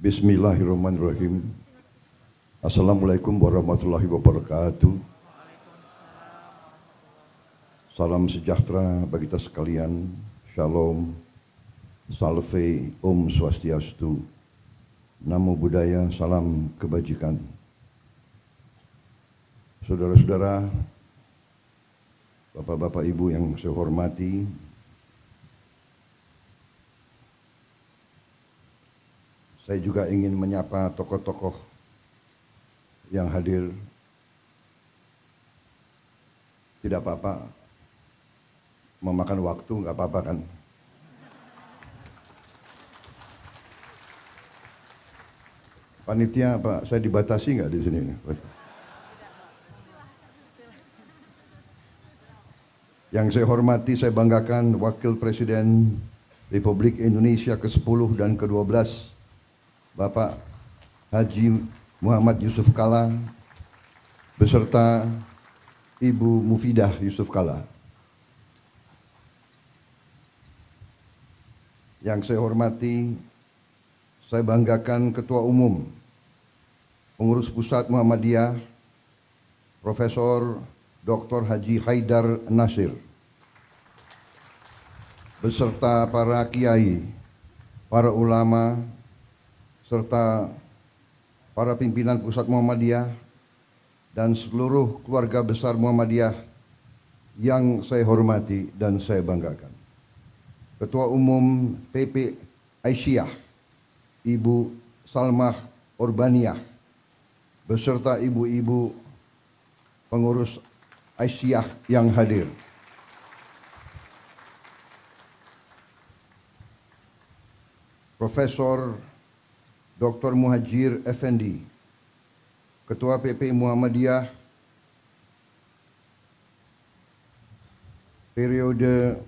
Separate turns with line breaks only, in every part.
Bismillahirrahmanirrahim. Assalamualaikum warahmatullahi wabarakatuh. Salam sejahtera bagi kita sekalian. Shalom, salve, om swastiastu. Namo Buddhaya, salam kebajikan. Saudara-saudara, bapak-bapak ibu yang saya hormati, saya juga ingin menyapa tokoh-tokoh yang hadir. Tidak apa-apa, memakan waktu nggak apa-apa kan? Panitia Pak, saya dibatasi nggak di sini? Yang saya hormati, saya banggakan Wakil Presiden Republik Indonesia ke-10 dan ke-12, Bapak Haji Muhammad Yusuf Kalla beserta Ibu Mufidah Yusuf Kalla. Yang saya hormati, saya banggakan Ketua Umum Pengurus Pusat Muhammadiyah Profesor Dr. Haji Haidar Nasir beserta para kiai, para ulama, serta para pimpinan Pusat Muhammadiyah dan seluruh keluarga besar Muhammadiyah yang saya hormati dan saya banggakan. Ketua Umum PP Aisyah, Ibu Salmah Urbaniah, beserta ibu-ibu pengurus Aisyah yang hadir. Profesor Dr. Muhajir Effendi, Ketua PP Muhammadiyah periode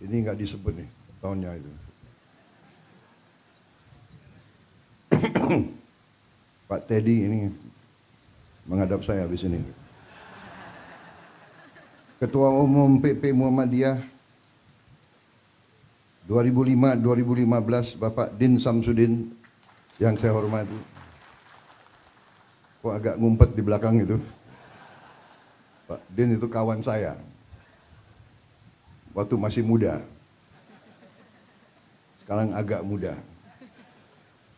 ini nggak disebut nih tahunnya itu. Pak Teddy ini menghadap saya habis ini. Ketua Umum PP Muhammadiyah 2005-2015 Bapak Din Samsudin yang saya hormati. Kok agak ngumpet di belakang itu? Pak Din itu kawan saya waktu masih muda. Sekarang agak muda.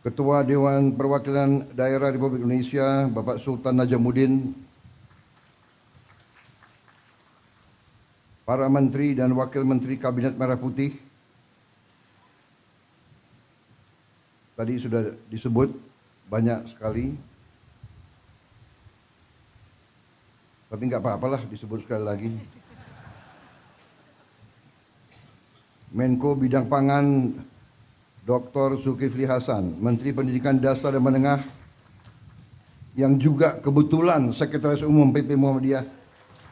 Ketua Dewan Perwakilan Daerah Republik Indonesia Bapak Sultan Najamuddin, para menteri dan wakil menteri Kabinet Merah Putih, tadi sudah disebut banyak sekali, tapi nggak apa-apalah disebut sekali lagi. Menko Bidang Pangan Dr. Zulkifli Hasan, Menteri Pendidikan Dasar dan Menengah yang juga kebetulan Sekretaris Umum PP Muhammadiyah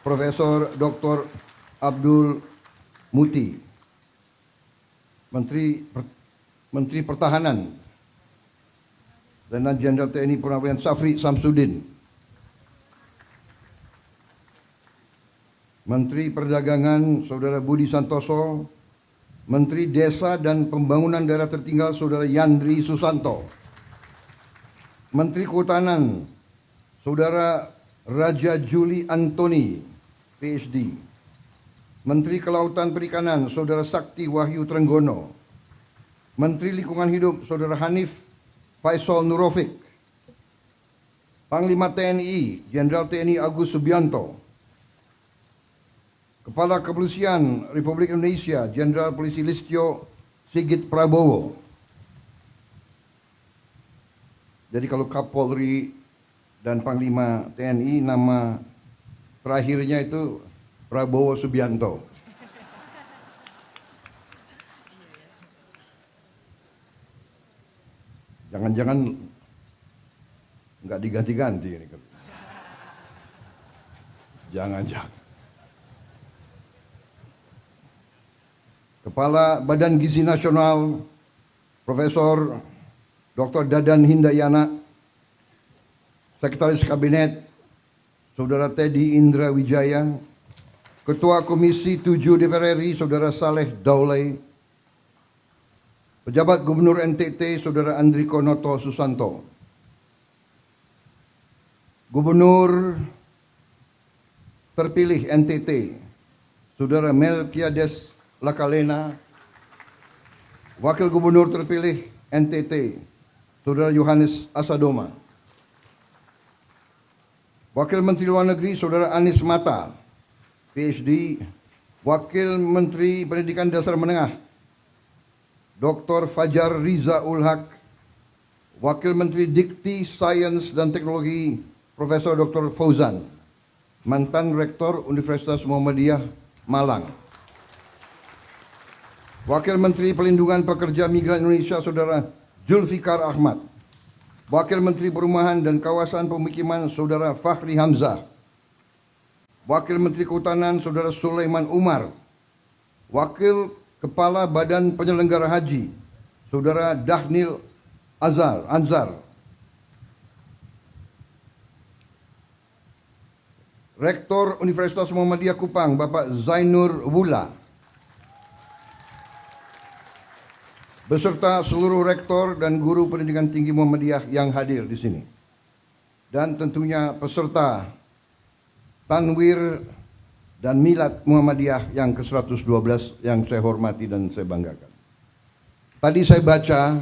Profesor Dr. Abdul Muti, Menteri Pertahanan Letnan Jenderal TNI Purnawirawan Safri Samsudin, Menteri Perdagangan Saudara Budi Santoso, Menteri Desa dan Pembangunan Daerah Tertinggal Saudara Yandri Susanto, Menteri Kehutanan Saudara Raja Juli Antoni, PhD, Menteri Kelautan Perikanan Saudara Sakti Wahyu Trenggono, Menteri Lingkungan Hidup Saudara Hanif Faisal Nurofik, Panglima TNI Jenderal TNI Agus Subianto, Kepala Kepolisian Republik Indonesia Jenderal Polisi Listio Sigit Prabowo. Jadi kalau Kapolri dan Panglima TNI nama terakhirnya itu Prabowo Subianto. Jangan-jangan nggak diganti-ganti ini. Jangan-jangan. Kepala Badan Gizi Nasional Profesor Dr. Dadan Hindayana, Sekretaris Kabinet Saudara Teddy Indra Wijaya, Ketua Komisi 7 DPR RI Saudara Saleh Daulay, Pejabat Gubernur NTT Saudara Andriko Noto Susanto, Gubernur terpilih NTT Saudara Melkiades Lakalena, Wakil Gubernur terpilih NTT Saudara Yohanes Asadoma, Wakil Menteri Luar Negeri Saudara Anies Mata, PhD, Wakil Menteri Pendidikan Dasar Menengah Dr. Fajar Riza Ulhak, Wakil Menteri Dikti, Sains dan Teknologi Profesor Dr. Fauzan, mantan Rektor Universitas Muhammadiyah Malang, Wakil Menteri Pelindungan Pekerja Migran Indonesia Saudara Zulfikar Ahmad, Wakil Menteri Perumahan dan Kawasan Pemukiman Saudara Fahri Hamzah, Wakil Menteri Kehutanan Saudara Sulaiman Umar, Wakil Kepala Badan Penyelenggara Haji Saudara Dahnil Anzar, Rektor Universitas Muhammadiyah Kupang Bapak Zainur Wula, beserta seluruh rektor dan guru pendidikan tinggi Muhammadiyah yang hadir di sini. Dan tentunya peserta Tanwir dan Milad Muhammadiyah yang ke-112 yang saya hormati dan saya banggakan. Tadi saya baca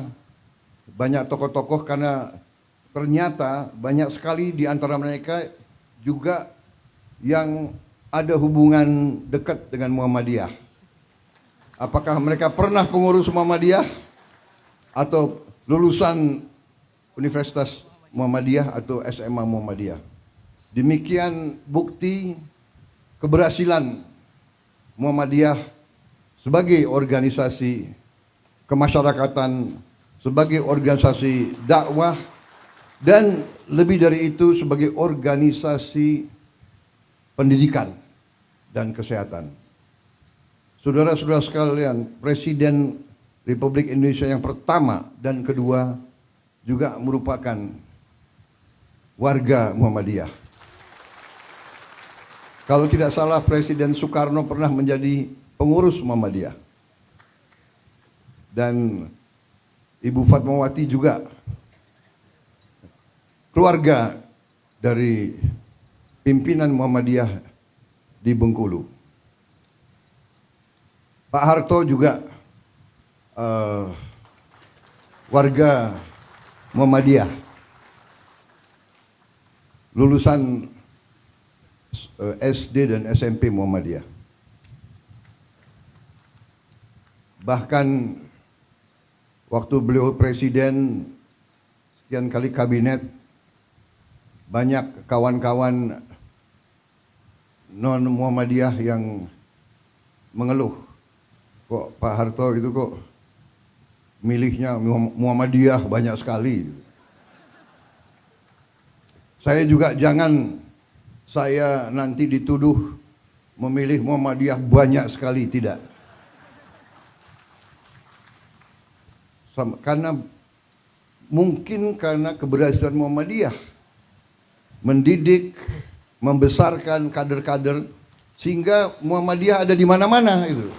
banyak tokoh-tokoh karena ternyata banyak sekali di antara mereka juga yang ada hubungan dekat dengan Muhammadiyah. Apakah mereka pernah pengurus Muhammadiyah atau lulusan Universitas Muhammadiyah atau SMA Muhammadiyah. Demikian bukti keberhasilan Muhammadiyah sebagai organisasi kemasyarakatan, sebagai organisasi dakwah, dan lebih dari itu sebagai organisasi pendidikan dan kesehatan. Saudara-saudara sekalian, Presiden Republik Indonesia yang pertama dan kedua juga merupakan warga Muhammadiyah. Kalau tidak salah Presiden Soekarno pernah menjadi pengurus Muhammadiyah. Dan Ibu Fatmawati juga keluarga dari pimpinan Muhammadiyah di Bengkulu. Pak Harto juga warga Muhammadiyah. Lulusan SD dan SMP Muhammadiyah. Bahkan waktu beliau presiden, sekian kali kabinet, banyak kawan-kawan non Muhammadiyah yang mengeluh, kok Pak Harto itu kok milihnya Muhammadiyah banyak sekali. Saya juga jangan saya nanti dituduh memilih Muhammadiyah banyak sekali, tidak. Karena mungkin karena keberhasilan Muhammadiyah mendidik, membesarkan kader-kader sehingga Muhammadiyah ada di mana-mana itu.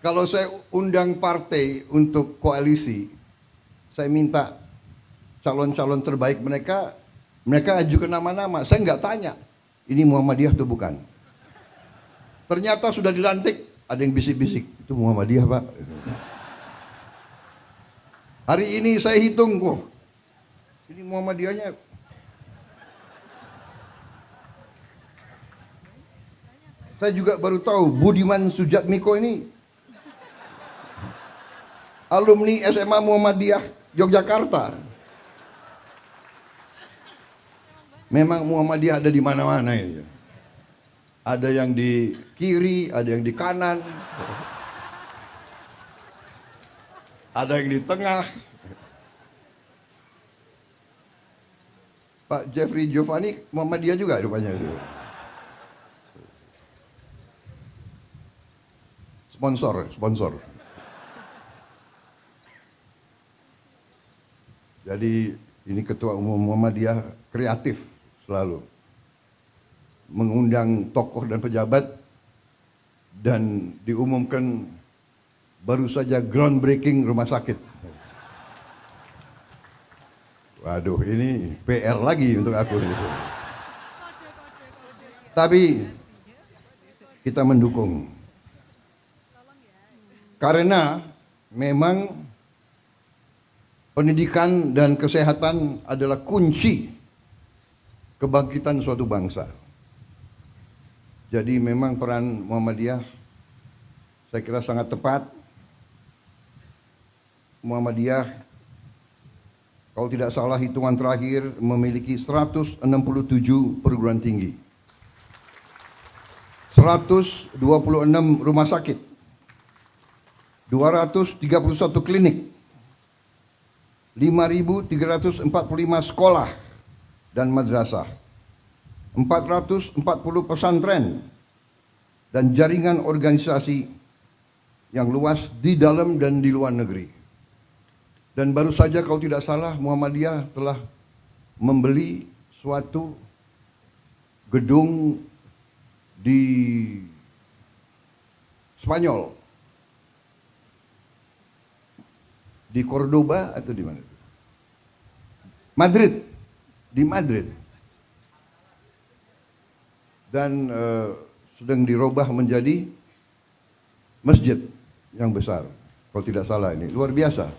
Kalau saya undang partai untuk koalisi, saya minta calon-calon terbaik mereka ajukan nama-nama. Saya nggak tanya, ini Muhammadiyah atau bukan. Ternyata sudah dilantik, ada yang bisik-bisik, itu Muhammadiyah Pak. Hari ini saya hitung, kok ini Muhammadiyahnya. Saya juga baru tahu Budiman Sujatmiko ini alumni SMA Muhammadiyah Yogyakarta. Memang Muhammadiyah ada di mana-mana ya. Ada yang di kiri, ada yang di kanan, ada yang di tengah. Pak Jeffrey Giovanni Muhammadiyah juga rupanya. Sponsor. Jadi ini Ketua Umum Muhammadiyah kreatif selalu mengundang tokoh dan pejabat dan diumumkan baru saja groundbreaking rumah sakit. Waduh, ini PR lagi untuk aku. Tapi kita mendukung. Karena memang pendidikan dan kesehatan adalah kunci kebangkitan suatu bangsa. Jadi memang peran Muhammadiyah saya kira sangat tepat. Muhammadiyah kalau tidak salah hitungan terakhir memiliki 167 perguruan tinggi, 126 rumah sakit, 231 klinik, 5.345 sekolah dan madrasah, 440 pesantren, dan jaringan organisasi yang luas di dalam dan di luar negeri. Dan baru saja kalau tidak salah Muhammadiyah telah membeli suatu gedung di Spanyol, di Cordoba atau di mana? Madrid, di Madrid. Dan sedang dirubah menjadi masjid yang besar. Kalau tidak salah ini luar biasa.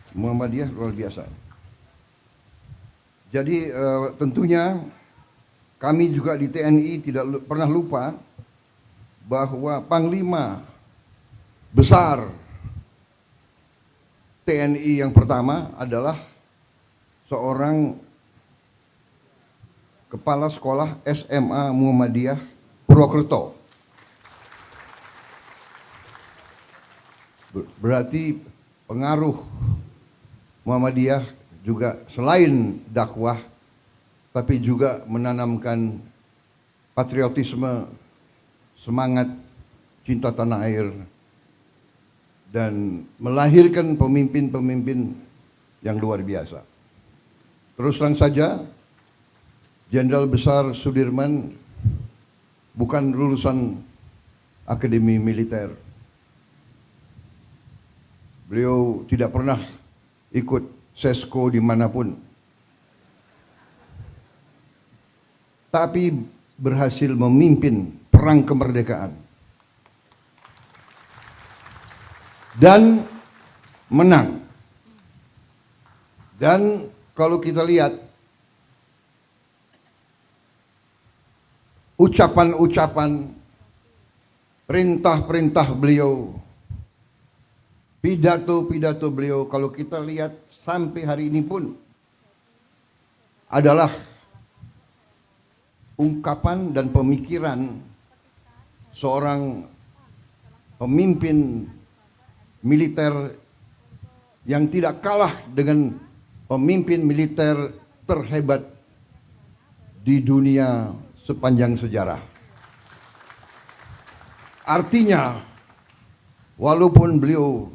Muhammadiyah luar biasa. Jadi tentunya kami juga di TNI tidak pernah lupa bahwa Panglima besar TNI yang pertama adalah seorang kepala sekolah SMA Muhammadiyah Purwokerto. Berarti pengaruh Muhammadiyah juga selain dakwah, tapi juga menanamkan patriotisme, semangat cinta tanah air, dan melahirkan pemimpin-pemimpin yang luar biasa. Terus terang saja, Jenderal Besar Sudirman bukan lulusan akademi militer. Beliau tidak pernah ikut sesko dimanapun, tapi berhasil memimpin perang kemerdekaan dan menang. Dan kalau kita lihat ucapan-ucapan, perintah-perintah beliau, pidato-pidato beliau, kalau kita lihat sampai hari ini pun adalah ungkapan dan pemikiran seorang pemimpin militer yang tidak kalah dengan pemimpin militer terhebat di dunia sepanjang sejarah. Artinya, walaupun beliau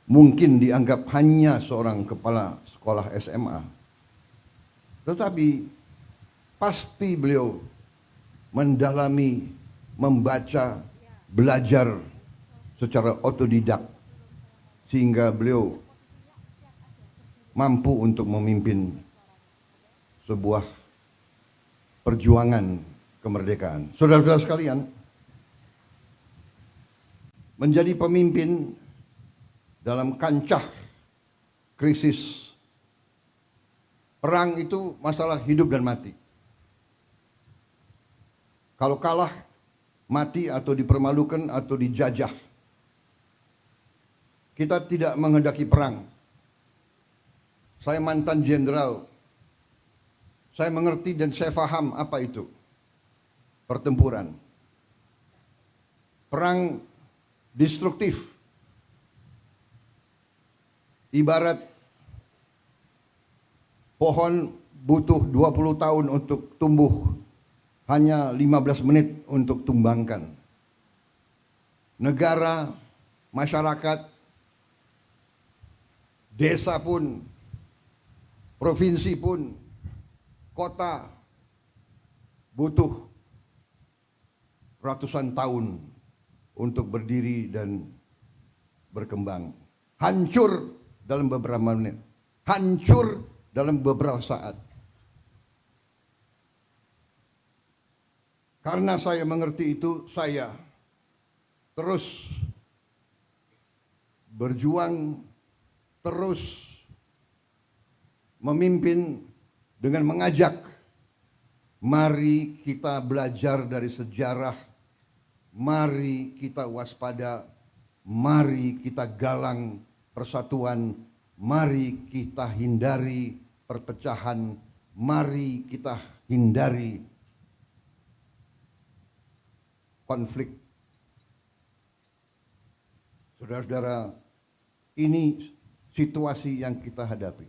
mungkin dianggap hanya seorang kepala sekolah SMA, tetapi pasti beliau mendalami, membaca, belajar secara otodidak, sehingga beliau mampu untuk memimpin sebuah perjuangan kemerdekaan. Saudara-saudara sekalian, menjadi pemimpin dalam kancah krisis perang itu masalah hidup dan mati. Kalau kalah, mati atau dipermalukan atau dijajah. Kita tidak menghendaki perang. Saya mantan jenderal. Saya mengerti dan saya paham apa itu pertempuran. Perang destruktif. Ibarat pohon butuh 20 tahun untuk tumbuh, hanya 15 menit untuk tumbangkan. Negara, masyarakat, desa pun, provinsi pun, kota butuh ratusan tahun untuk berdiri dan berkembang. Hancur dalam beberapa menit, hancur dalam beberapa saat. Karena saya mengerti itu, saya terus berjuang, terus memimpin dengan mengajak, mari kita belajar dari sejarah, mari kita waspada, mari kita galang persatuan, mari kita hindari perpecahan, mari kita hindari konflik. Saudara-saudara, ini situasi yang kita hadapi.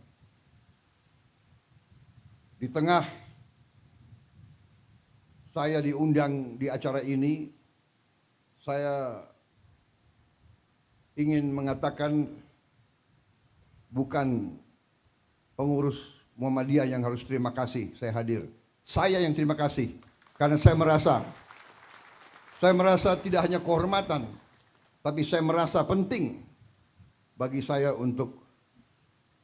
Di tengah saya diundang di acara ini, saya ingin mengatakan bukan pengurus Muhammadiyah yang harus terima kasih saya hadir. Saya yang terima kasih karena saya merasa tidak hanya kehormatan, tapi saya merasa penting bagi saya untuk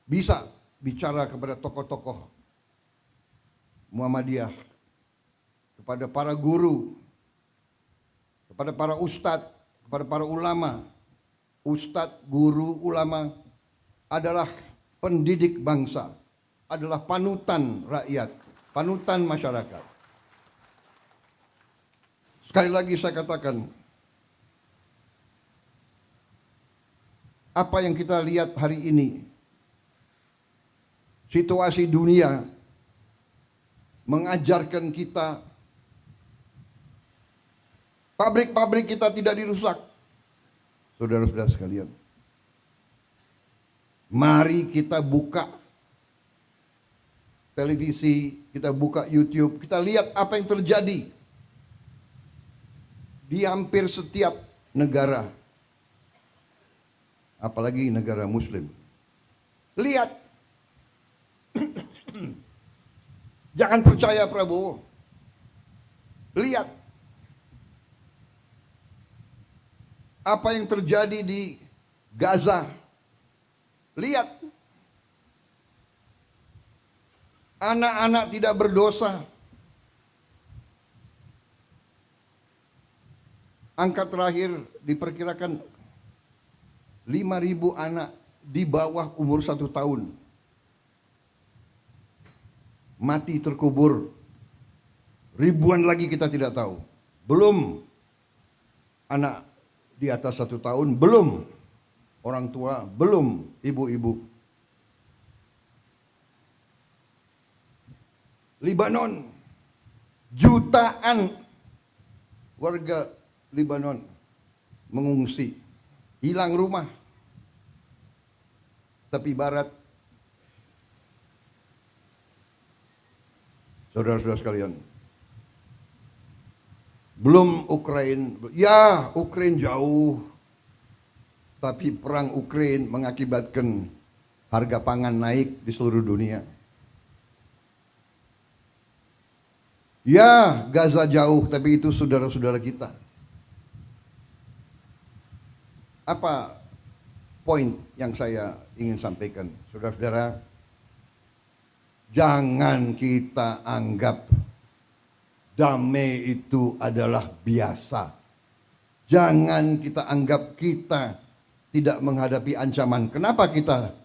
bisa bicara kepada tokoh-tokoh Muhammadiyah, kepada para guru, kepada para ustadz, kepada para ulama. Ustadz, guru, ulama adalah pendidik bangsa, adalah panutan rakyat, panutan masyarakat. Sekali lagi saya katakan, apa yang kita lihat hari ini, situasi dunia mengajarkan kita, pabrik-pabrik kita tidak dirusak. Saudara-saudara sekalian, mari kita buka televisi, kita buka YouTube, kita lihat apa yang terjadi di hampir setiap negara, apalagi negara Muslim. Lihat, jangan percaya Prabowo. Lihat apa yang terjadi di Gaza. Lihat, anak-anak tidak berdosa. Angka terakhir diperkirakan 5.000 anak di bawah umur 1 tahun mati terkubur. Ribuan lagi kita tidak tahu. Belum anak di atas 1 tahun, belum orang tua, belum ibu-ibu. Libanon, jutaan warga Libanon mengungsi, hilang rumah. Tepi barat, saudara-saudara sekalian, belum Ukraina. Ya, Ukraina jauh, tapi perang Ukraina mengakibatkan harga pangan naik di seluruh dunia. Ya, Gaza jauh, tapi itu saudara-saudara kita. Apa poin yang saya ingin sampaikan, saudara-saudara? Jangan kita anggap damai itu adalah biasa. Jangan kita anggap kita tidak menghadapi ancaman. Kenapa kita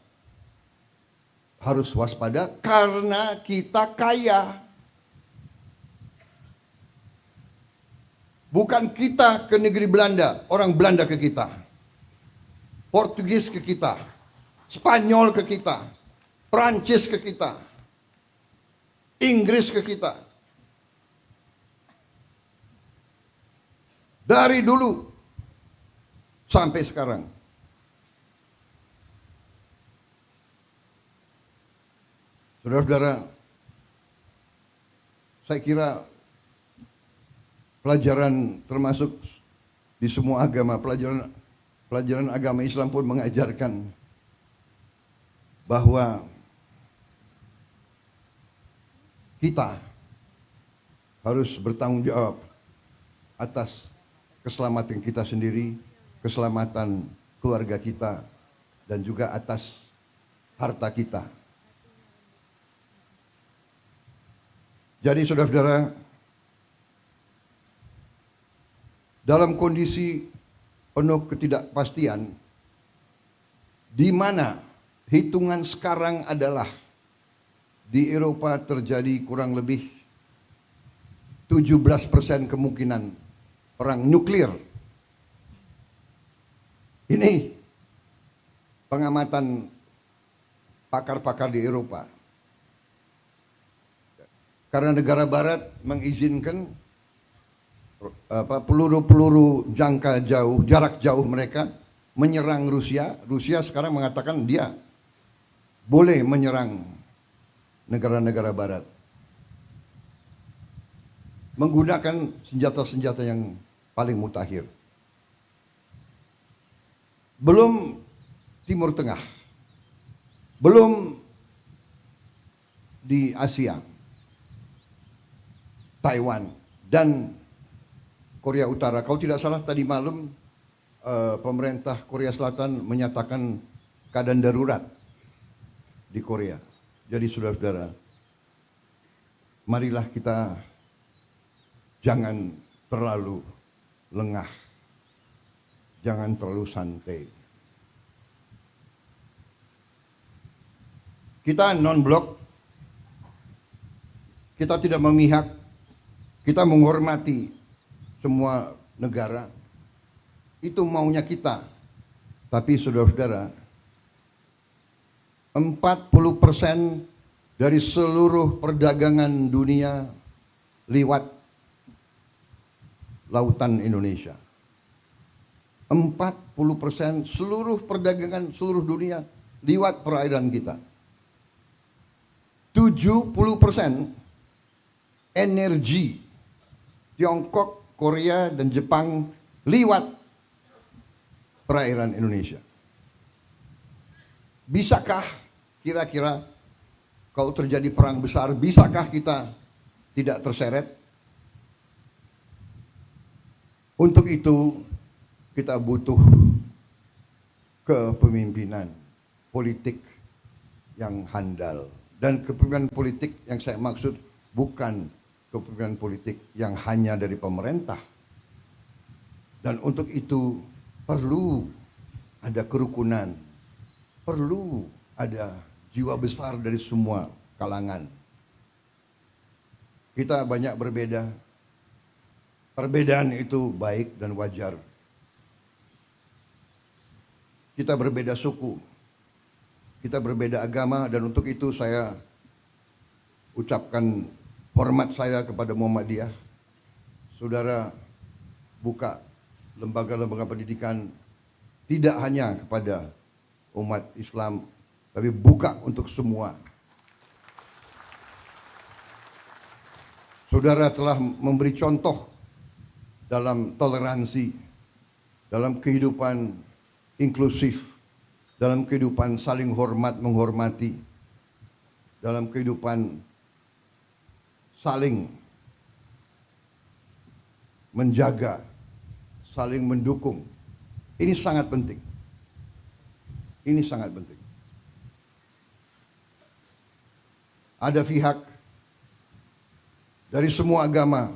harus waspada? Karena kita kaya. Bukan kita ke negeri Belanda, orang Belanda ke kita. Portugis ke kita, Spanyol ke kita, Prancis ke kita, Inggris ke kita. Dari dulu sampai sekarang. Saudara-saudara, saya kira pelajaran termasuk di semua agama, pelajaran agama Islam pun mengajarkan bahwa kita harus bertanggung jawab atas keselamatan kita sendiri, keselamatan keluarga kita, dan juga atas harta kita. Jadi saudara-saudara, dalam kondisi penuh ketidakpastian, di mana hitungan sekarang adalah di Eropa terjadi kurang lebih 17% kemungkinan perang nuklir. Ini pengamatan pakar-pakar di Eropa. Karena negara barat mengizinkan peluru-peluru jangka jauh, jarak jauh mereka menyerang Rusia. Rusia sekarang mengatakan dia boleh menyerang negara-negara barat menggunakan senjata-senjata yang paling mutakhir. Belum Timur Tengah, belum di Asia, Taiwan dan Korea Utara. Kalau tidak salah tadi malam pemerintah Korea Selatan menyatakan keadaan darurat di Korea. Jadi saudara-saudara, marilah kita jangan terlalu lengah, jangan terlalu santai. Kita non-blok, kita tidak memihak, kita menghormati semua negara. Itu maunya kita. Tapi saudara-saudara, 40% dari seluruh perdagangan dunia lewat lautan Indonesia. 40% seluruh perdagangan seluruh dunia lewat perairan kita. 70% energi Tiongkok, Korea, dan Jepang lewat perairan Indonesia. Bisakah kira-kira kalau terjadi perang besar, bisakah kita tidak terseret? Untuk itu kita butuh kepemimpinan politik yang handal. Dan kepemimpinan politik yang saya maksud bukan kepemimpinan politik yang hanya dari pemerintah. Dan untuk itu perlu ada kerukunan, perlu ada jiwa besar dari semua kalangan. Kita banyak berbeda. Perbedaan itu baik dan wajar. Kita berbeda suku, kita berbeda agama, dan untuk itu saya ucapkan hormat saya kepada Muhammadiyah. Saudara buka lembaga-lembaga pendidikan tidak hanya kepada umat Islam, tapi buka untuk semua. Saudara telah memberi contoh dalam toleransi, dalam kehidupan inklusif, dalam kehidupan saling hormat menghormati, dalam kehidupan saling menjaga, saling mendukung. Ini sangat penting. Ini sangat penting. Ada pihak dari semua agama,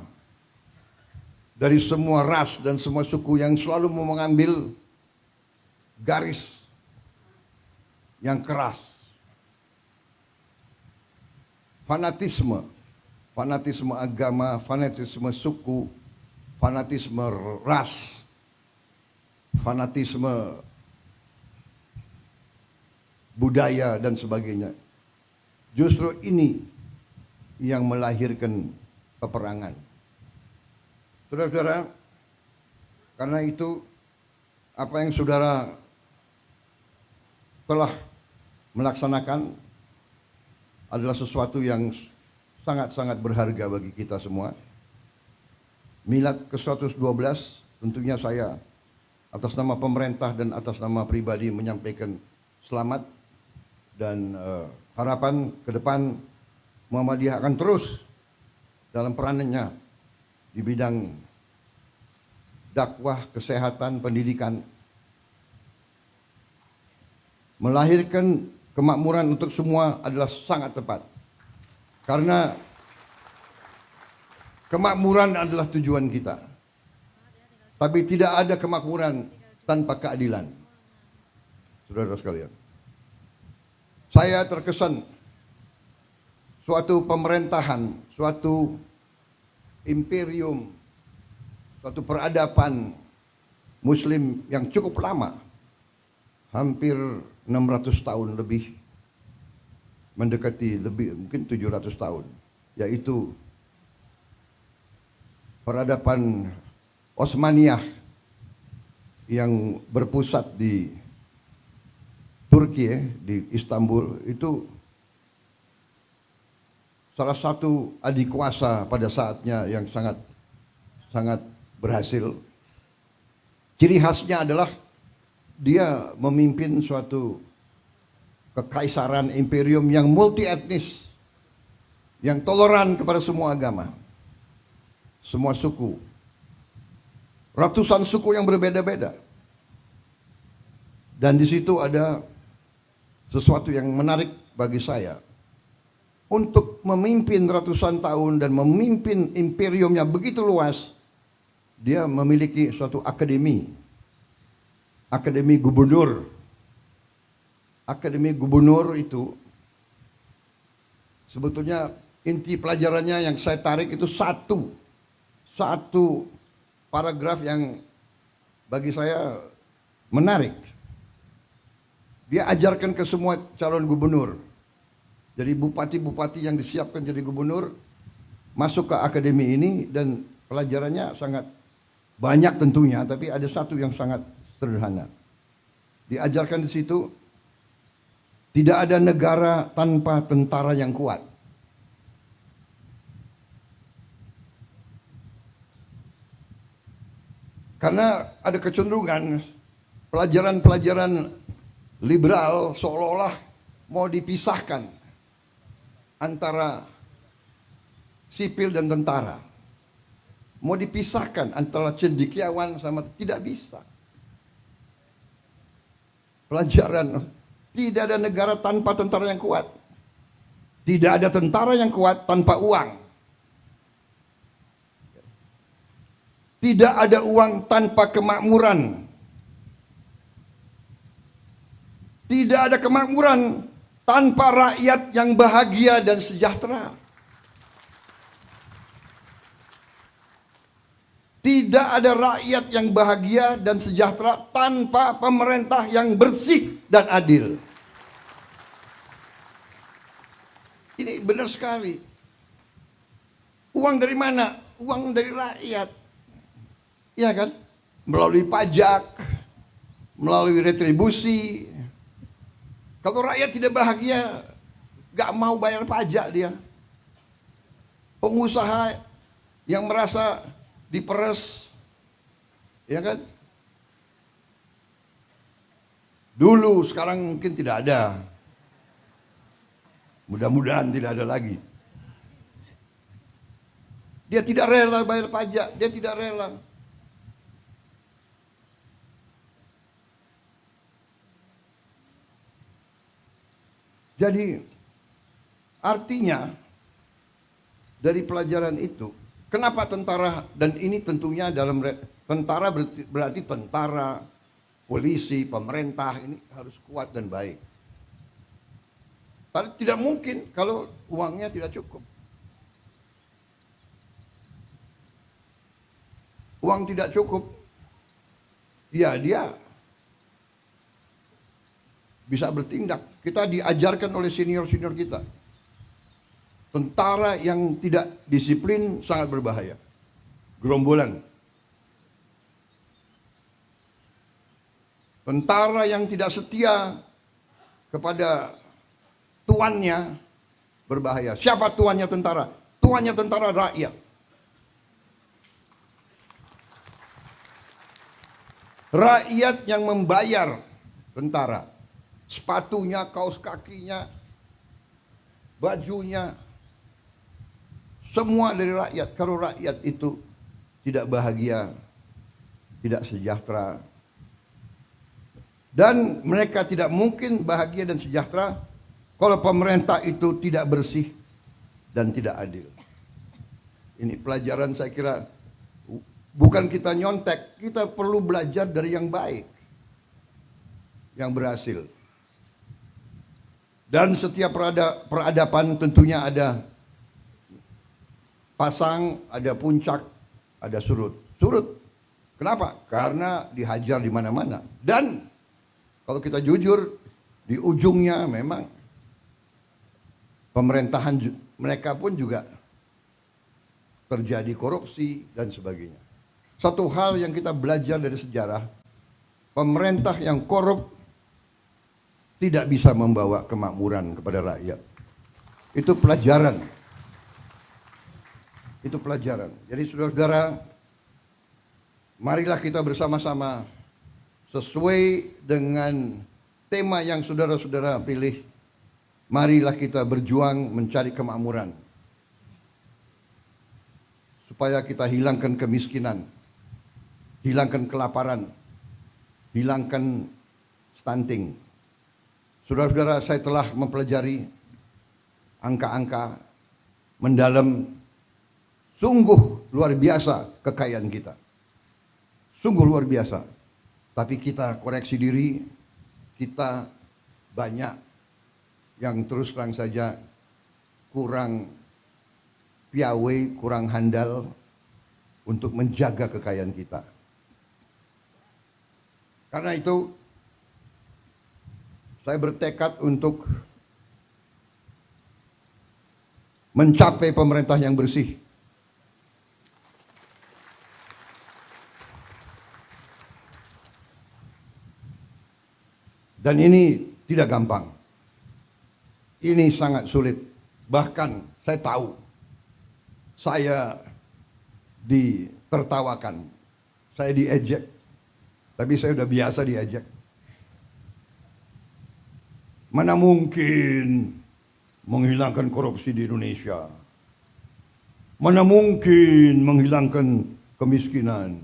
dari semua ras dan semua suku yang selalu mau mengambil garis yang keras. Fanatisme, fanatisme agama, fanatisme suku, fanatisme ras, fanatisme budaya dan sebagainya. Justru ini yang melahirkan peperangan. Saudara-saudara, karena itu apa yang saudara telah melaksanakan adalah sesuatu yang sangat-sangat berharga bagi kita semua. Milad ke-112 tentunya saya atas nama pemerintah dan atas nama pribadi menyampaikan selamat dan harapan ke depan Muhammadiyah akan terus dalam peranannya di bidang dakwah, kesehatan, pendidikan, melahirkan kemakmuran untuk semua adalah sangat tepat. Karena kemakmuran adalah tujuan kita. Tapi tidak ada kemakmuran tanpa keadilan. Saudara sekalian, saya terkesan suatu pemerintahan, suatu imperium, suatu peradaban Muslim yang cukup lama, hampir 600 tahun lebih, mendekati lebih mungkin 700 tahun, yaitu peradaban Osmaniyah yang berpusat di Turki, di Istanbul, itu salah satu adik kuasa pada saatnya yang sangat berhasil. Ciri khasnya adalah dia memimpin suatu kekaisaran imperium yang multi etnis, yang toleran kepada semua agama, semua suku, ratusan suku yang berbeda-beda. Dan di situ ada sesuatu yang menarik bagi saya. Untuk memimpin ratusan tahun dan memimpin imperiumnya begitu luas, dia memiliki suatu akademi. Akademi gubernur. Akademi gubernur itu sebetulnya inti pelajarannya yang saya tarik itu satu paragraf yang bagi saya menarik. Dia ajarkan ke semua calon gubernur. Jadi bupati-bupati yang disiapkan jadi gubernur masuk ke akademi ini, dan pelajarannya sangat banyak tentunya, tapi ada satu yang sangat sederhana. Diajarkan di situ, tidak ada negara tanpa tentara yang kuat. Karena ada kecenderungan pelajaran-pelajaran liberal seolah-olah mau dipisahkan antara sipil dan tentara. Mau dipisahkan antara cendekiawan sama, tidak bisa. Pelajaran, tidak ada negara tanpa tentara yang kuat. Tidak ada tentara yang kuat tanpa uang. Tidak ada uang tanpa kemakmuran. Tidak ada kemakmuran tanpa rakyat yang bahagia dan sejahtera. Tidak ada rakyat yang bahagia dan sejahtera tanpa pemerintah yang bersih dan adil. Ini benar sekali. Uang dari mana? Uang dari rakyat. Iya kan? Melalui pajak, melalui retribusi. Kalau rakyat tidak bahagia, gak mau bayar pajak dia. Pengusaha yang merasa diperes, ya kan? Dulu, sekarang mungkin tidak ada. Mudah-mudahan tidak ada lagi. Dia tidak rela bayar pajak, dia tidak rela. Jadi artinya dari pelajaran itu, kenapa tentara, dan ini tentunya dalam tentara berarti tentara, polisi, pemerintah ini harus kuat dan baik. Tapi tidak mungkin kalau uangnya tidak cukup. Uang tidak cukup, ya dia bisa bertindak. Kita diajarkan oleh senior-senior kita. Tentara yang tidak disiplin sangat berbahaya. Gerombolan. Tentara yang tidak setia kepada tuannya berbahaya. Siapa tuannya tentara? Tuannya tentara rakyat. Rakyat yang membayar tentara. Sepatunya, kaos kakinya, bajunya, semua dari rakyat. Kalau rakyat itu tidak bahagia, tidak sejahtera. Dan mereka tidak mungkin bahagia dan sejahtera kalau pemerintah itu tidak bersih dan tidak adil. Ini pelajaran saya kira, bukan kita nyontek, kita perlu belajar dari yang baik, yang berhasil. Dan setiap peradaban tentunya ada pasang, ada puncak, ada surut. Surut. Kenapa? Karena dihajar di mana-mana. Dan kalau kita jujur, di ujungnya memang pemerintahan mereka pun juga terjadi korupsi dan sebagainya. Satu hal yang kita belajar dari sejarah, pemerintah yang korup tidak bisa membawa kemakmuran kepada rakyat. Itu pelajaran. Itu pelajaran. Jadi saudara-saudara, marilah kita bersama-sama sesuai dengan tema yang saudara-saudara pilih. Marilah kita berjuang mencari kemakmuran. Supaya kita hilangkan kemiskinan, hilangkan kelaparan, hilangkan stunting. Saudara-saudara, saya telah mempelajari angka-angka mendalam. Sungguh luar biasa kekayaan kita. Sungguh luar biasa. Tapi kita koreksi diri, kita banyak yang terus terang saja kurang piawai, kurang handal untuk menjaga kekayaan kita. Karena itu saya bertekad untuk mencapai pemerintah yang bersih. Dan ini tidak gampang. Ini sangat sulit. Bahkan saya tahu, saya ditertawakan, saya diejek. Tapi saya sudah biasa diejek. Mana mungkin menghilangkan korupsi di Indonesia? Mana mungkin menghilangkan kemiskinan?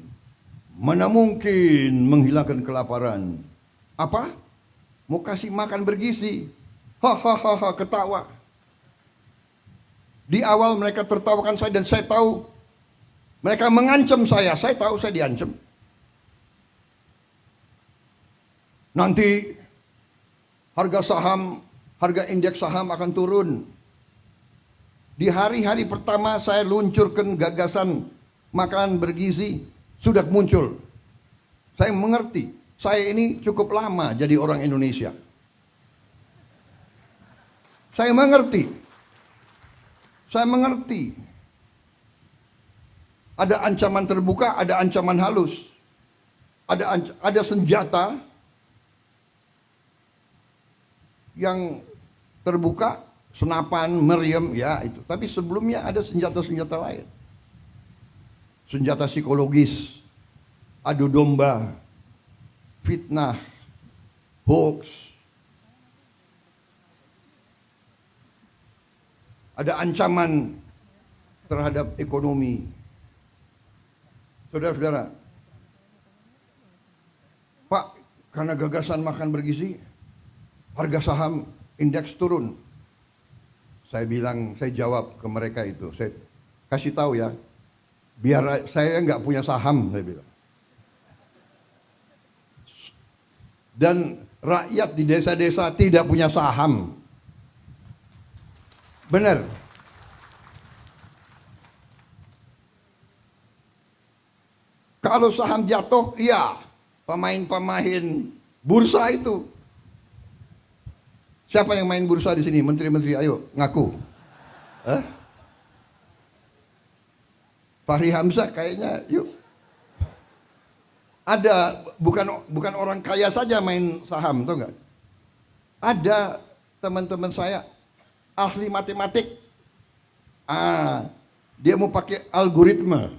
Mana mungkin menghilangkan kelaparan? Apa? Mau kasih makan bergizi? Hahaha, ketawa. Di awal mereka tertawakan saya dan saya tahu mereka mengancam saya. Saya tahu saya diancam. Nanti harga saham, harga indeks saham akan turun. Di hari-hari pertama saya luncurkan gagasan makanan bergizi, sudah muncul. Saya mengerti. Saya ini cukup lama jadi orang Indonesia. Saya mengerti. Saya mengerti. Ada ancaman terbuka, ada ancaman halus. Ada senjata yang terbuka, senapan, meriam, ya itu. Tapi sebelumnya ada senjata-senjata lain. Senjata psikologis, adu domba, fitnah, hoax. Ada ancaman terhadap ekonomi. Saudara-saudara, Pak, karena gagasan makan bergizi, harga saham indeks turun. Saya bilang, saya jawab ke mereka itu, saya kasih tahu ya, biar saya nggak punya saham, saya bilang. Dan rakyat di desa-desa tidak punya saham. Benar. Kalau saham jatuh, iya, pemain-pemain bursa itu. Siapa yang main bursa di sini? Menteri-menteri, ayo ngaku. Fahri Hamzah kayaknya, yuk. Ada bukan orang kaya saja main saham, tahu nggak? Ada teman-teman saya ahli matematik. Dia mau pakai algoritma.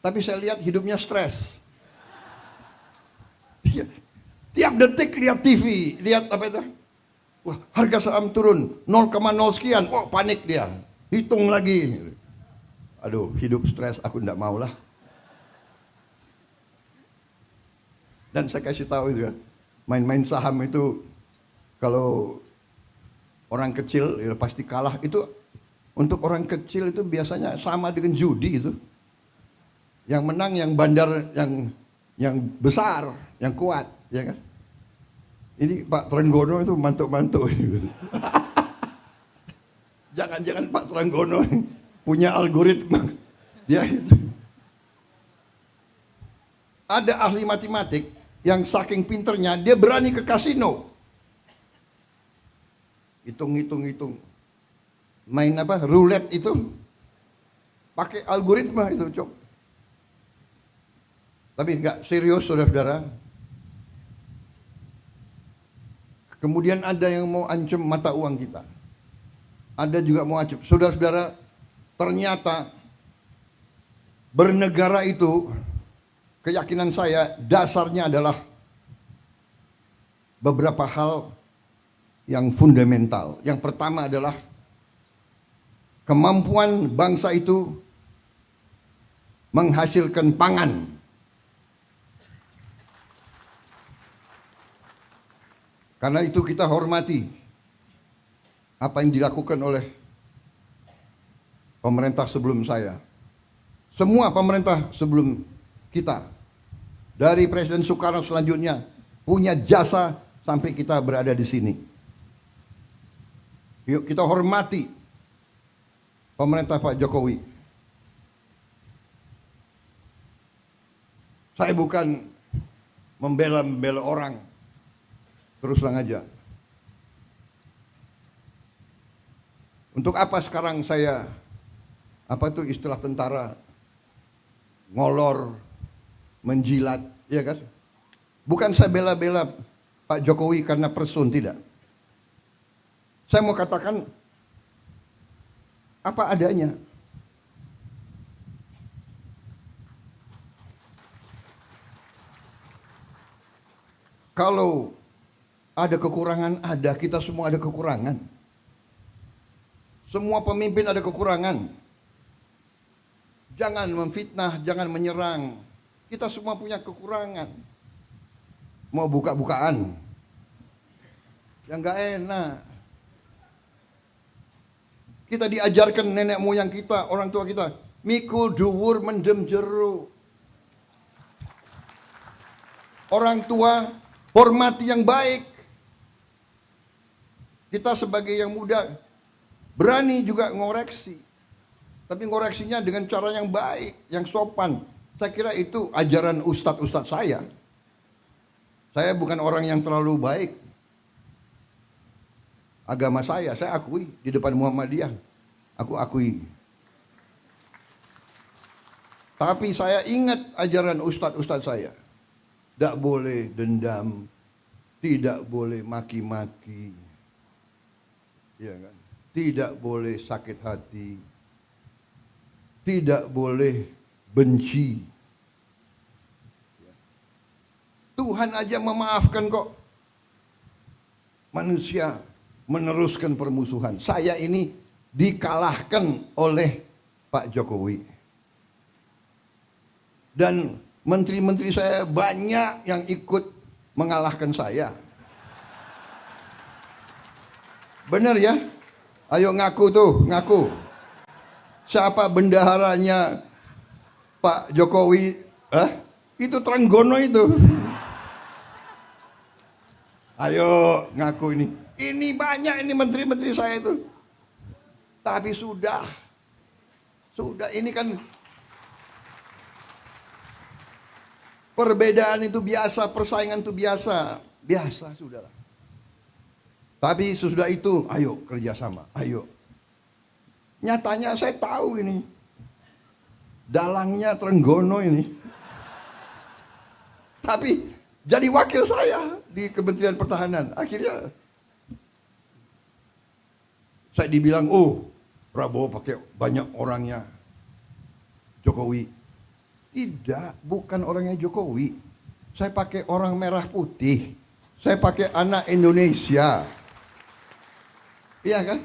Tapi saya lihat hidupnya stres. Tiap detik lihat TV, lihat apa itu? Wah, harga saham turun 0,0 sekian. Wah, panik dia. Hitung lagi. Aduh, hidup stres, aku enggak maulah. Dan saya kasih tahu itu ya, main-main saham itu kalau orang kecil ya pasti kalah. Itu untuk orang kecil itu biasanya sama dengan judi itu. Yang menang yang bandar, yang besar, yang kuat, ya kan? Ini Pak Trenggono itu mantuk-mantuk. Jangan-jangan Pak Trenggono punya algoritma. Dia itu. Ada ahli matematik yang saking pinternya dia berani ke kasino. Hitung. Main apa? Roulette itu. Pakai algoritma itu, Cok. Tapi enggak serius, saudara-saudara. Kemudian ada yang mau ancam mata uang kita. Ada juga mau ancam. Saudara-saudara, ternyata bernegara itu, keyakinan saya dasarnya adalah beberapa hal yang fundamental. Yang pertama adalah kemampuan bangsa itu menghasilkan pangan. Karena itu kita hormati apa yang dilakukan oleh pemerintah sebelum saya. Semua pemerintah sebelum kita. Dari Presiden Soekarno selanjutnya punya jasa sampai kita berada di sini. Yuk kita hormati pemerintah Pak Jokowi. Saya bukan membela orang. Terus terang aja. Untuk apa sekarang saya, apa itu istilah tentara, ngolor, menjilat, ya kan? Bukan saya bela-bela Pak Jokowi karena person, tidak. Saya mau katakan apa adanya. Kalau ada kekurangan, kita semua ada kekurangan. Semua pemimpin ada kekurangan. Jangan memfitnah, jangan menyerang. Kita semua punya kekurangan. Mau buka-bukaan, yang gak enak. Kita diajarkan nenek moyang kita, orang tua kita, mikul dhuwur mendem jero. Orang tua hormati yang baik. Kita sebagai yang muda berani juga ngoreksi. Tapi ngoreksinya dengan cara yang baik, yang sopan. Saya kira itu ajaran ustadz-ustadz saya. Saya bukan orang yang terlalu baik. Agama saya akui di depan Muhammadiyah. Aku akui. Tapi saya ingat ajaran ustadz-ustadz saya. Tidak boleh dendam, tidak boleh maki-maki. Ya kan? Tidak boleh sakit hati. Tidak boleh benci. Tuhan aja memaafkan kok. Manusia meneruskan permusuhan. Saya ini dikalahkan oleh Pak Jokowi. Dan menteri-menteri saya banyak yang ikut mengalahkan saya. Benar ya? Ayo ngaku tuh, ngaku. Siapa bendaharanya Pak Jokowi? Itu Trenggono itu. Ayo ngaku ini. Ini banyak ini menteri-menteri saya itu. Tapi sudah ini kan perbedaan itu biasa, persaingan itu biasa sudah. Tapi sesudah itu, ayo kerjasama, ayo. Nyatanya saya tahu ini, dalangnya Trenggono ini. Tapi jadi wakil saya di Kementerian Pertahanan. Akhirnya saya dibilang, oh Prabowo pakai banyak orangnya Jokowi. Tidak, bukan orangnya Jokowi. Saya pakai orang merah putih. Saya pakai anak Indonesia. Iya kan?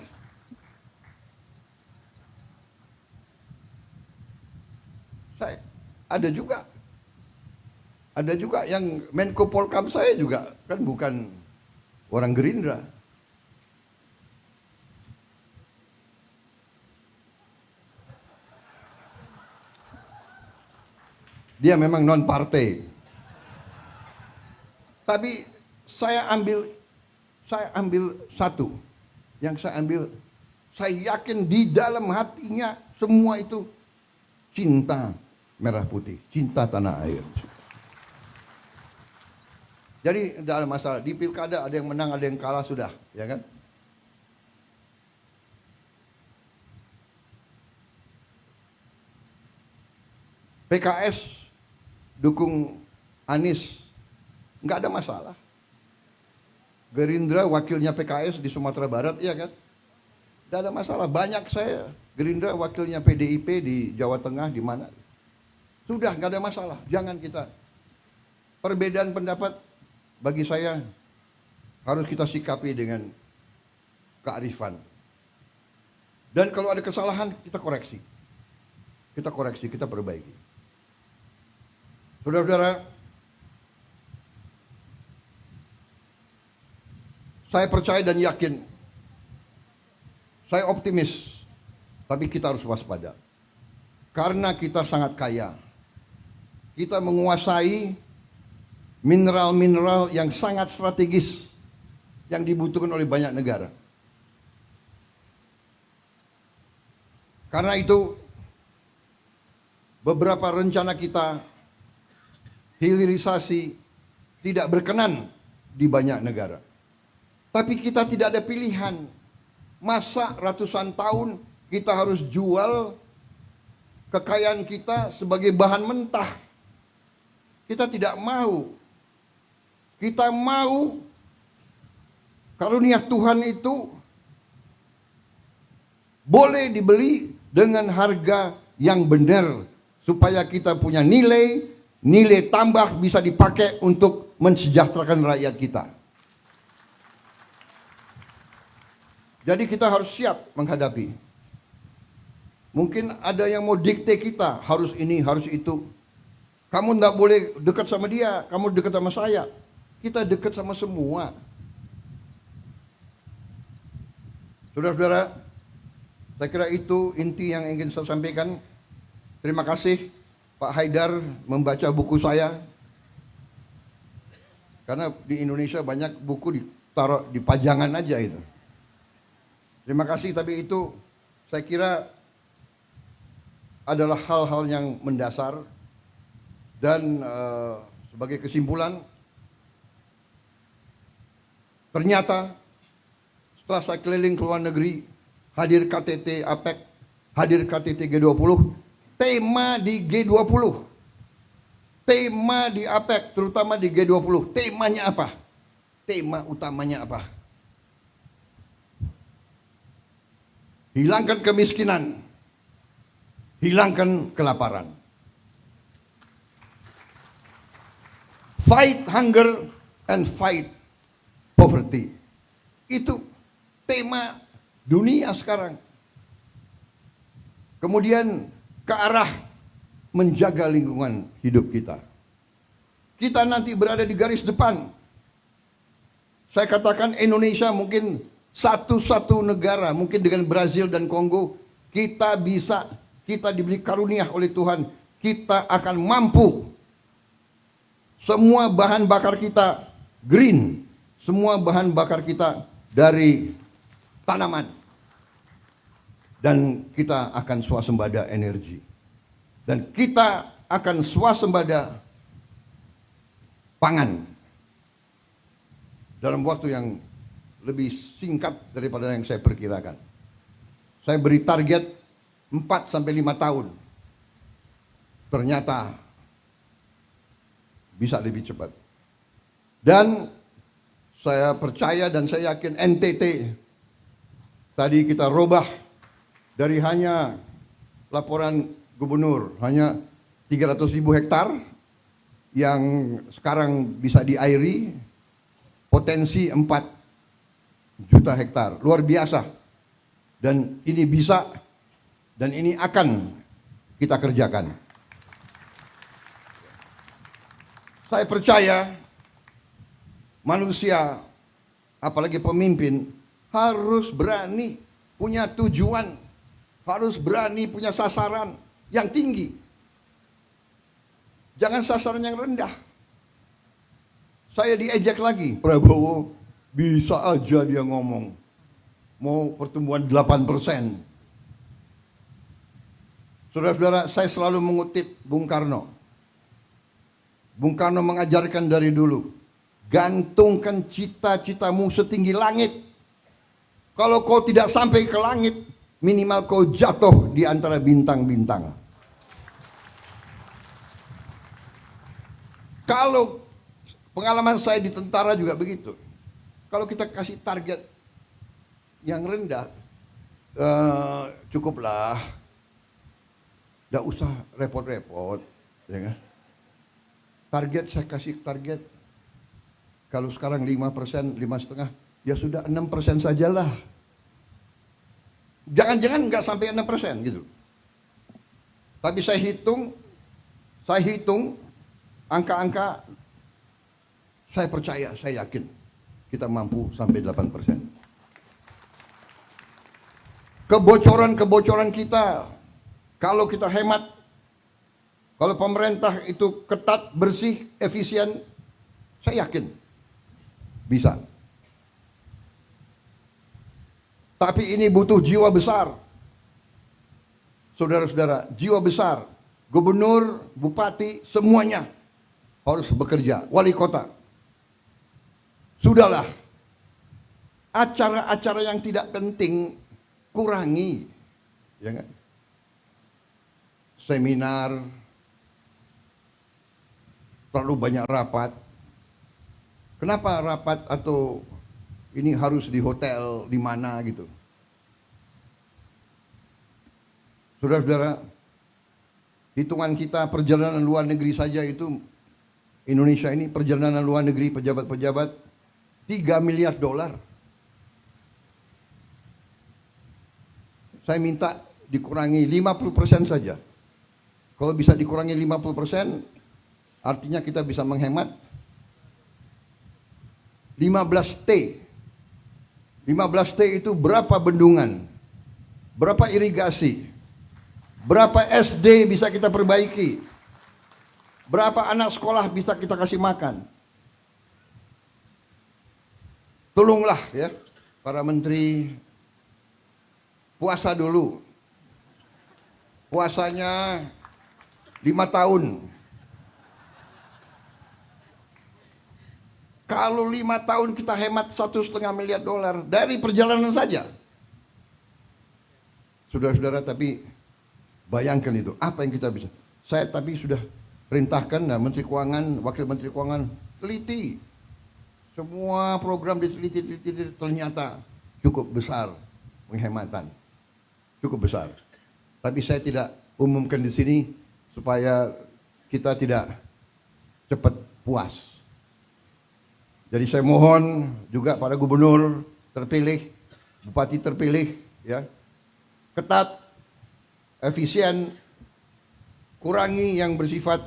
Saya ada Ada juga yang Menko Polkam saya juga kan bukan orang Gerindra. Dia memang non partai. Tapi saya ambil satu. Yang saya ambil, saya yakin di dalam hatinya semua itu cinta merah putih, cinta tanah air. Jadi tidak ada masalah. Di pilkada ada yang menang, ada yang kalah, sudah, ya kan? PKS dukung Anies, nggak ada masalah. Gerindra wakilnya PKS di Sumatera Barat, iya kan? Tidak ada masalah. Banyak saya Gerindra wakilnya PDIP di Jawa Tengah, di mana? Sudah, nggak ada masalah. Jangan kita perbedaan pendapat, bagi saya harus kita sikapi dengan kearifan. Dan kalau ada kesalahan, kita koreksi. Kita koreksi, kita perbaiki. Saudara-saudara, saya percaya dan yakin, saya optimis, tapi kita harus waspada. Karena kita sangat kaya. Kita menguasai mineral-mineral yang sangat strategis yang dibutuhkan oleh banyak negara. Karena itu, beberapa rencana kita hilirisasi tidak berkenan di banyak negara. Tapi kita tidak ada pilihan. Masa ratusan tahun kita harus jual kekayaan kita sebagai bahan mentah? Kita tidak mau. Kita mau karunia Tuhan itu boleh dibeli dengan harga yang benar, supaya kita punya nilai tambah bisa dipakai untuk mensejahterakan rakyat kita. Jadi kita harus siap menghadapi. Mungkin ada yang mau dikte kita, harus ini, harus itu. Kamu tidak boleh dekat sama dia, kamu dekat sama saya. Kita dekat sama semua. Saudara-saudara, saya kira itu inti yang ingin saya sampaikan. Terima kasih Pak Haidar membaca buku saya. Karena di Indonesia banyak buku ditaruh di pajangan aja itu. Terima kasih, tapi itu saya kira adalah hal-hal yang mendasar. Dan sebagai kesimpulan, ternyata setelah saya keliling ke luar negeri, hadir KTT APEC, hadir KTT G20, tema di G20, tema di APEC, terutama di G20, temanya apa? Tema utamanya apa? Hilangkan kemiskinan, hilangkan kelaparan. Fight hunger and fight poverty. Itu tema dunia sekarang. Kemudian ke arah menjaga lingkungan hidup kita. Kita nanti berada di garis depan. Saya katakan Indonesia mungkin satu-satu negara, mungkin dengan Brazil dan Kongo, kita diberi karunia oleh Tuhan, kita akan mampu. Semua bahan bakar kita green, semua bahan bakar kita dari tanaman. Dan kita akan swasembada energi. Dan kita akan swasembada pangan. Dalam waktu yang lebih singkat daripada yang saya perkirakan. Saya beri target 4 sampai 5 tahun. Ternyata bisa lebih cepat. Dan saya percaya dan saya yakin NTT tadi kita robah dari hanya laporan gubernur hanya 300.000 hektar yang sekarang bisa diairi, potensi 4 juta hektar, luar biasa. Dan ini bisa dan ini akan kita kerjakan. Saya percaya manusia, apalagi pemimpin, harus berani punya tujuan, harus berani punya sasaran yang tinggi. Jangan sasaran yang rendah. Saya diejek lagi, Prabowo bisa aja dia ngomong mau pertumbuhan 8%. Saudara-saudara, saya selalu mengutip Bung Karno. Bung Karno mengajarkan dari dulu, gantungkan cita-citamu setinggi langit. Kalau kau tidak sampai ke langit, minimal kau jatuh di antara bintang-bintang. Kalau pengalaman saya di tentara juga begitu. Kalau kita kasih target yang rendah, cukuplah, tidak usah repot-repot, ya kan? Target saya kasih target, kalau sekarang 5%, 5,5%, ya sudah 6% sajalah. Jangan-jangan nggak sampai 6% gitu. Tapi saya hitung angka-angka, saya percaya, saya yakin kita mampu sampai 8%. Kebocoran-kebocoran kita, kalau kita hemat, kalau pemerintah itu ketat, bersih, efisien, saya yakin bisa. Tapi ini butuh jiwa besar. Saudara-saudara, jiwa besar. Gubernur, bupati, semuanya harus bekerja. Wali kota. Sudahlah. Acara-acara yang tidak penting kurangi. Ya kan? Seminar, terlalu banyak rapat. Kenapa rapat atau ini harus di hotel, di mana gitu? Saudara-saudara, hitungan kita perjalanan luar negeri saja itu, Indonesia ini perjalanan luar negeri pejabat-pejabat $3 miliar. Saya minta dikurangi 50% saja. Kalau bisa dikurangi 50%, artinya kita bisa menghemat 15T. 15T itu berapa bendungan, berapa irigasi, berapa SD bisa kita perbaiki, berapa anak sekolah bisa kita kasih makan. Tolonglah ya para menteri, puasa dulu. Puasanya 5 tahun. Kalau 5 tahun kita hemat $1,5 miliar dari perjalanan saja. Saudara-saudara, tapi bayangkan itu, apa yang kita bisa. Saya tapi sudah perintahkan, nah, Menteri Keuangan, Wakil Menteri Keuangan, teliti. Semua program diteliti, ternyata cukup besar penghematan. Cukup besar. Tapi saya tidak umumkan di sini supaya kita tidak cepat puas. Jadi saya mohon juga para gubernur terpilih, bupati terpilih, ya, ketat, efisien, kurangi yang bersifat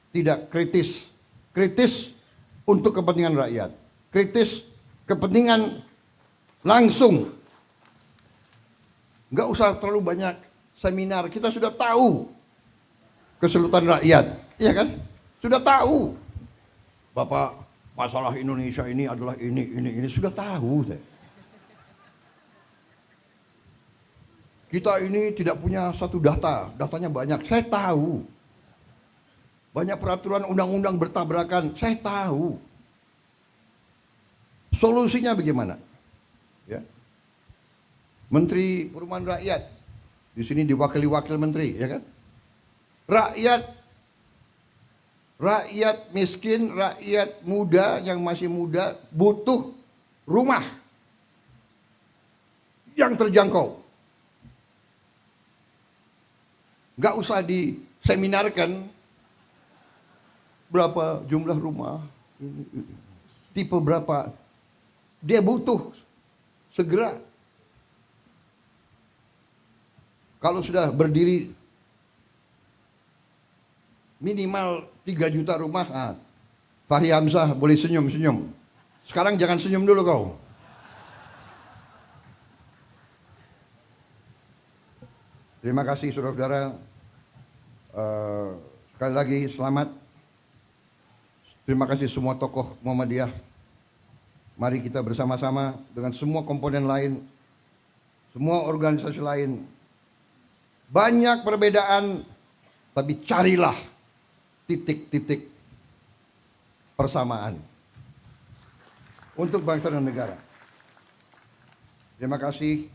tidak kritis, kritis untuk kepentingan rakyat, kritis kepentingan langsung. Nggak usah terlalu banyak seminar, kita sudah tahu kesulitan rakyat, iya kan? Sudah tahu, Bapak. Masalah Indonesia ini adalah ini sudah tahu saya. Kita ini tidak punya satu datanya banyak, saya tahu. Banyak peraturan undang-undang bertabrakan, saya tahu. Solusinya bagaimana? Ya. Menteri Perumahan Rakyat, di sini diwakili wakil menteri, ya kan? Rakyat miskin, rakyat muda yang masih muda butuh rumah yang terjangkau. Gak usah diseminarkan berapa jumlah rumah, tipe berapa. Dia butuh segera. Kalau sudah berdiri minimal 3 juta rumah, Fahri Hamzah boleh senyum-senyum. Sekarang jangan senyum dulu kau. Terima kasih saudara-saudara. Sekali lagi selamat. Terima kasih semua tokoh Muhammadiyah. Mari kita bersama-sama dengan semua komponen lain, semua organisasi lain. Banyak perbedaan, tapi carilah titik-titik persamaan untuk bangsa dan negara. Terima kasih.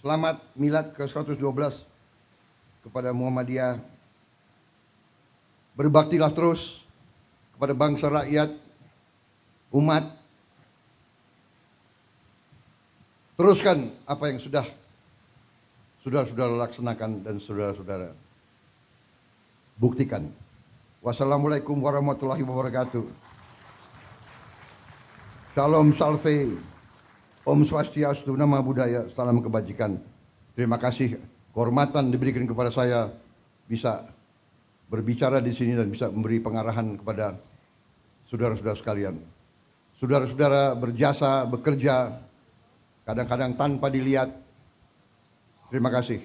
Selamat Milad ke-112 kepada Muhammadiyah. Berbaktilah terus kepada bangsa, rakyat, umat. Teruskan apa yang sudah saudara-saudara laksanakan dan saudara-saudara buktikan. Wassalamualaikum warahmatullahi wabarakatuh. Shalom salve, Om Swastiastu, Nama Budaya, salam kebajikan. Terima kasih kehormatan diberikan kepada saya bisa berbicara di sini dan bisa memberi pengarahan kepada saudara-saudara sekalian. Saudara-saudara berjasa, bekerja, kadang-kadang tanpa dilihat. Terima kasih.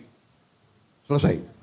Selesai.